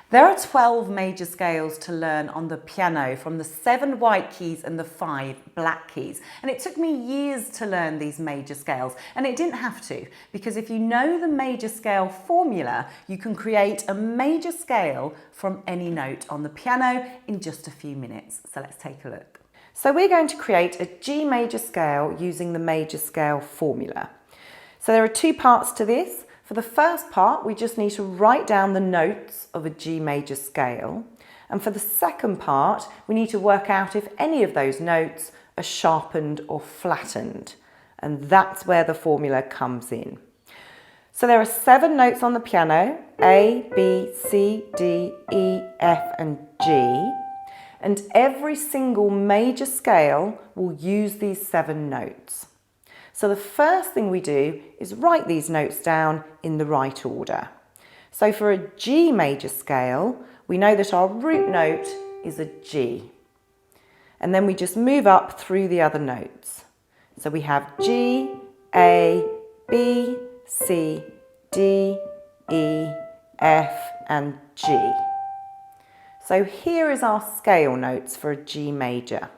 There are 12 major scales to learn on the piano from the 7 white keys and the 5 black keys. And it took me years to learn these major scales, and it didn't have to, because if you know the major scale formula, you can create a major scale from any note on the piano in just a few minutes. So let's take a look. So we're going to create a G major scale using the major scale formula. So there are 2 parts to this. For the first part, we just need to write down the notes of a G major scale. And for the second part, we need to work out if any of those notes are sharpened or flattened. And that's where the formula comes in. So there are 7 notes on the piano, A, B, C, D, E, F, and G. And every single major scale will use these 7 notes. So the first thing we do is write these notes down in the right order. So for a G major scale, we know that our root note is a G. And then we just move up through the other notes. So we have G, A, B, C, D, E, F, and G. So here is our scale notes for a G major.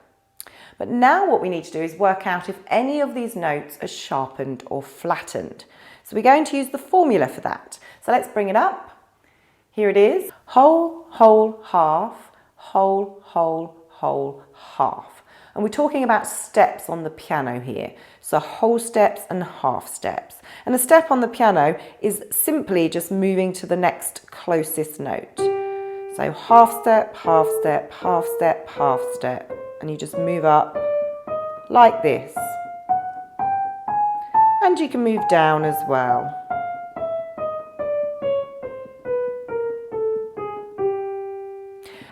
But now what we need to do is work out if any of these notes are sharpened or flattened. So we're going to use the formula for that. So let's bring it up. Here it is. Whole, whole, half, whole, whole, whole, half. And we're talking about steps on the piano here. So whole steps and half steps. And a step on the piano is simply just moving to the next closest note. So half step, half step, half step, half step. And you just move up like this. And you can move down as well.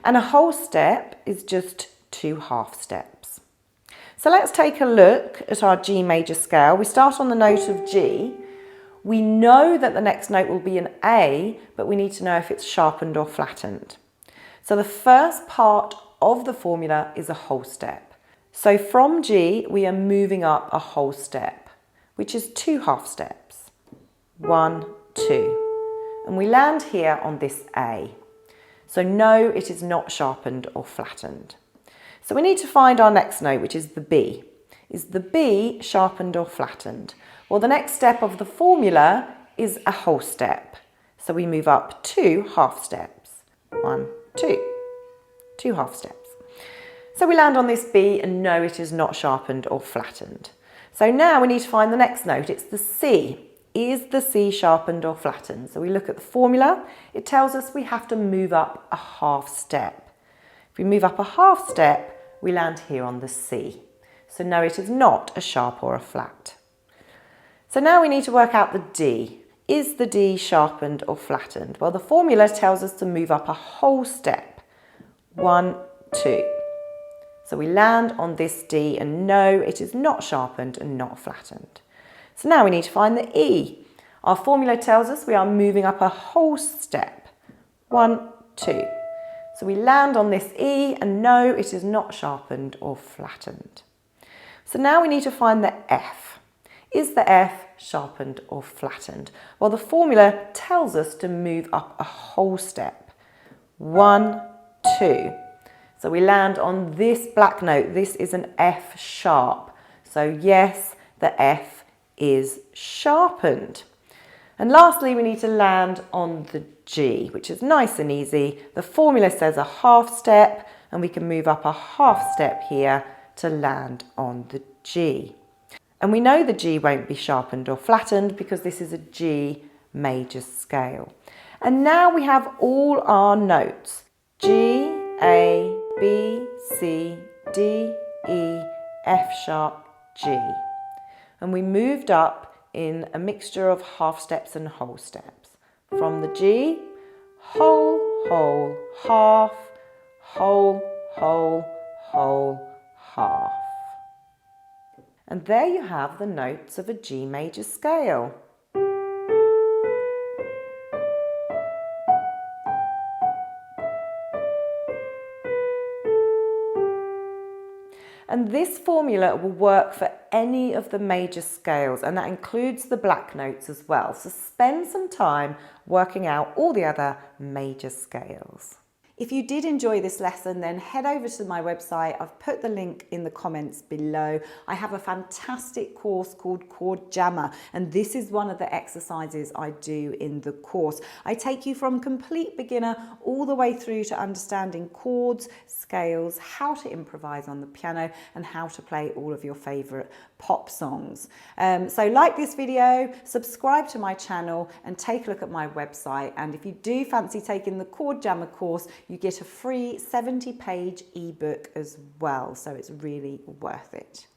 And a whole step is just 2 half steps. So let's take a look at our G major scale. We start on the note of G. We know that the next note will be an A, but we need to know if it's sharpened or flattened. So the first part of the formula is a whole step. So from G, we are moving up a whole step, which is 2 half steps. 1, 2. And we land here on this A. So no, it is not sharpened or flattened. So we need to find our next note, which is the B. Is the B sharpened or flattened? Well, the next step of the formula is a whole step. So we move up 2 half steps. 1, 2. 2 half steps. So we land on this B and no, it is not sharpened or flattened. So now we need to find the next note. It's the C. Is the C sharpened or flattened? So we look at the formula. It tells us we have to move up a half step. If we move up a half step, we land here on the C. So no, it is not a sharp or a flat. So now we need to work out the D. Is the D sharpened or flattened? Well, the formula tells us to move up a whole step. 1, 2. So we land on this D and no, it is not sharpened and not flattened. So now we need to find the E. Our formula tells us we are moving up a whole step. 1, 2. So we land on this E and no, it is not sharpened or flattened. So now we need to find the F. Is the F sharpened or flattened? Well, the formula tells us to move up a whole step. 1, 2. So we land on this black note. This is an F sharp. So yes, the F is sharpened. And lastly, we need to land on the G, which is nice and easy. The formula says a half step, and we can move up a half step here to land on the G. And we know the G won't be sharpened or flattened because this is a G major scale. And now we have all our notes. G, A, B, C, D, E, F sharp, G. And we moved up in a mixture of half steps and whole steps. From the G, whole, whole, half, whole, whole, whole, half. And there you have the notes of a G major scale. And this formula will work for any of the major scales, and that includes the black notes as well. So spend some time working out all the other major scales. If you did enjoy this lesson, then head over to my website. I've put the link in the comments below. I have a fantastic course called Chord Jammer, and this is one of the exercises I do in the course. I take you from complete beginner all the way through to understanding chords, scales, how to improvise on the piano, and how to play all of your favorite pop songs. So like this video, subscribe to my channel, and take a look at my website. And if you do fancy taking the Chord Jammer course, you get a free 70-page ebook as well. So it's really worth it.